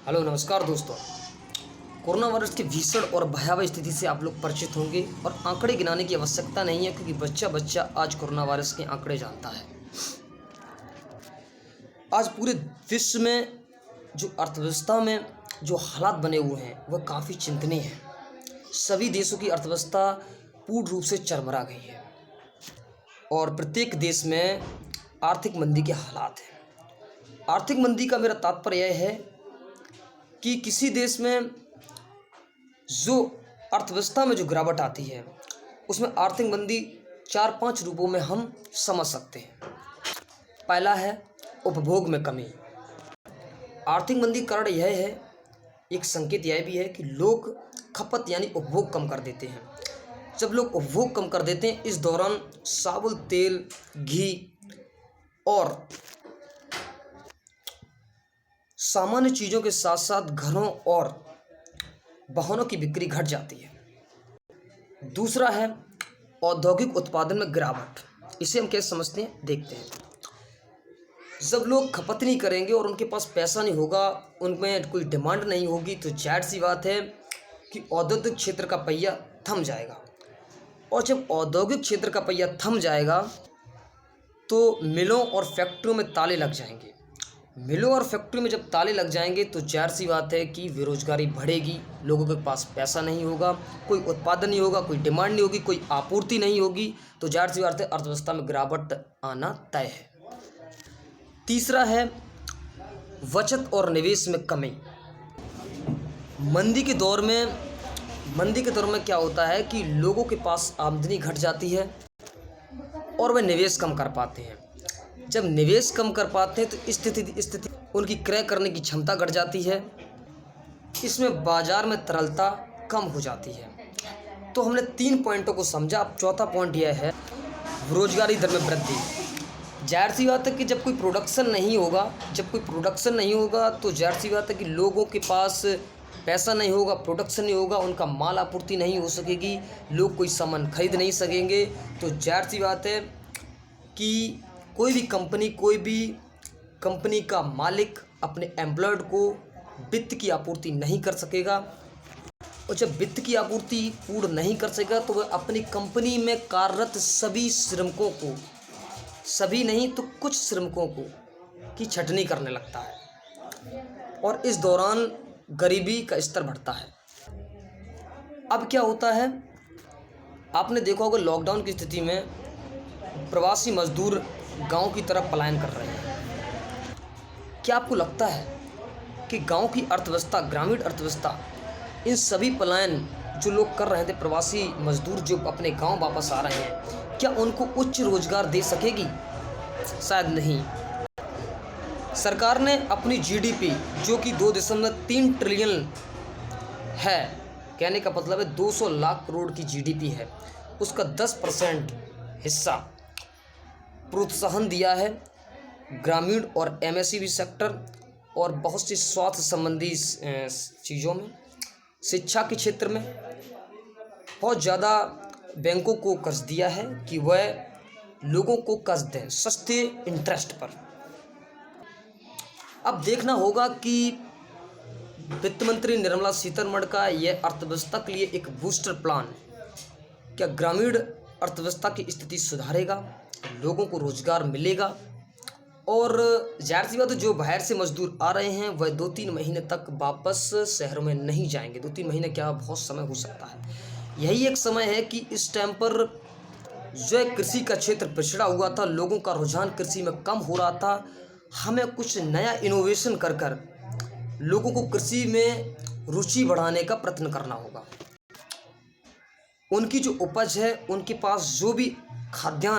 Hello नमस्कार दोस्तों। Corona virus की भीषण और भयावह स्थिति से आप लोग परिचित होंगे और आंकड़े गिनाने की आवश्यकता नहीं है, क्योंकि बच्चा बच्चा आज कोरोना वायरस के आंकड़े जानता है। आज पूरे विश्व में जो अर्थव्यवस्था में जो हालात बने हुए हैं वह काफ़ी चिंतनीय हैं। सभी देशों की अर्थव्यवस्था पूर्ण रूप से चरमरा गई है और प्रत्येक देश में आर्थिक मंदी के हालात हैं। आर्थिक मंदी का मेरा तात्पर्य यह है कि किसी देश में जो अर्थव्यवस्था में जो गिरावट आती है उसमें आर्थिक मंदी 4-5 रूपों में हम समझ सकते हैं। पहला है उपभोग में कमी। आर्थिक मंदी का कारण यह है, एक संकेत यह भी है कि लोग खपत यानी उपभोग कम कर देते हैं। जब लोग उपभोग कम कर देते हैं, इस दौरान साबुन तेल, घी और सामान्य चीज़ों के साथ साथ घरों और वाहनों की बिक्री घट जाती है। दूसरा है औद्योगिक उत्पादन में गिरावट। इसे हम कैसे समझते हैं, देखते हैं। जब लोग खपत नहीं करेंगे और उनके पास पैसा नहीं होगा, उनमें कोई डिमांड नहीं होगी, तो जाहिर सी बात है कि औद्योगिक क्षेत्र का पहिया थम जाएगा। और जब औद्योगिक क्षेत्र का पहिया थम जाएगा तो मिलों और फैक्ट्रियों में ताले लग जाएंगे। मिलों और फैक्ट्री में जब ताले लग जाएंगे तो जाहिर सी बात है कि बेरोजगारी बढ़ेगी, लोगों के पास पैसा नहीं होगा, कोई उत्पादन नहीं होगा, कोई डिमांड नहीं होगी, कोई आपूर्ति नहीं होगी, तो जाहिर सी बात है अर्थव्यवस्था में गिरावट आना तय है। तीसरा है बचत और निवेश में कमी। मंदी के दौर में क्या होता है कि लोगों के पास आमदनी घट जाती है और वे निवेश कम कर पाते हैं। जब निवेश कम कर पाते हैं तो स्थिति उनकी क्रय करने की क्षमता घट जाती है। इसमें बाजार में तरलता कम हो जाती है। तो हमने 3 पॉइंटों को समझा। अब चौथा पॉइंट यह है बेरोजगारी दर में वृद्धि। जाहिर सी बात है कि जब कोई प्रोडक्शन नहीं होगा तो जाहिर सी बात है कि लोगों के पास पैसा नहीं होगा, प्रोडक्शन नहीं होगा, उनका माल आपूर्ति नहीं हो सकेगी, लोग कोई सामान खरीद नहीं सकेंगे। तो जाहिर सी बात है कि कोई भी कंपनी का मालिक अपने एम्प्लॉयड को वित्त की आपूर्ति नहीं कर सकेगा। और जब वित्त की आपूर्ति पूर्ण नहीं कर सकेगा तो वह अपनी कंपनी में कार्यरत कुछ श्रमिकों को की छटनी करने लगता है और इस दौरान गरीबी का स्तर बढ़ता है। अब क्या होता है, आपने देखा होगा लॉकडाउन की स्थिति में प्रवासी मजदूर गांव की तरफ पलायन कर रहे हैं। क्या आपको लगता है कि गांव की अर्थव्यवस्था, ग्रामीण अर्थव्यवस्था, इन सभी पलायन जो लोग कर रहे थे, प्रवासी मजदूर जो अपने गांव वापस आ रहे हैं, क्या उनको उच्च रोजगार दे सकेगी? शायद नहीं। सरकार ने अपनी जीडीपी जो कि 2.3 ट्रिलियन है, कहने का मतलब है 200 लाख करोड़ की जीडीपी है, उसका 10% हिस्सा प्रोत्साहन दिया है ग्रामीण और एमएसएमई सेक्टर और बहुत सी स्वास्थ्य संबंधी चीज़ों में। शिक्षा के क्षेत्र में बहुत ज़्यादा बैंकों को कर्ज दिया है कि वह लोगों को कर्ज दें सस्ते इंटरेस्ट पर। अब देखना होगा कि वित्त मंत्री निर्मला सीतारमण का यह अर्थव्यवस्था के लिए एक बूस्टर प्लान क्या ग्रामीण अर्थव्यवस्था की स्थिति सुधारेगा, लोगों को रोजगार मिलेगा। और जाहिर सी बात है जो बाहर से मजदूर आ रहे हैं वह 2-3 महीने तक वापस शहरों में नहीं जाएंगे। 2-3 महीने क्या बहुत समय हो सकता है। यही एक समय है कि इस टाइम पर जो कृषि का क्षेत्र पिछड़ा हुआ था, लोगों का रुझान कृषि में कम हो रहा था, हमें कुछ नया इनोवेशन कर लोगों को कृषि में रुचि बढ़ाने का प्रयत्न करना होगा। उनकी जो उपज है, उनके पास जो भी खाद्यान्न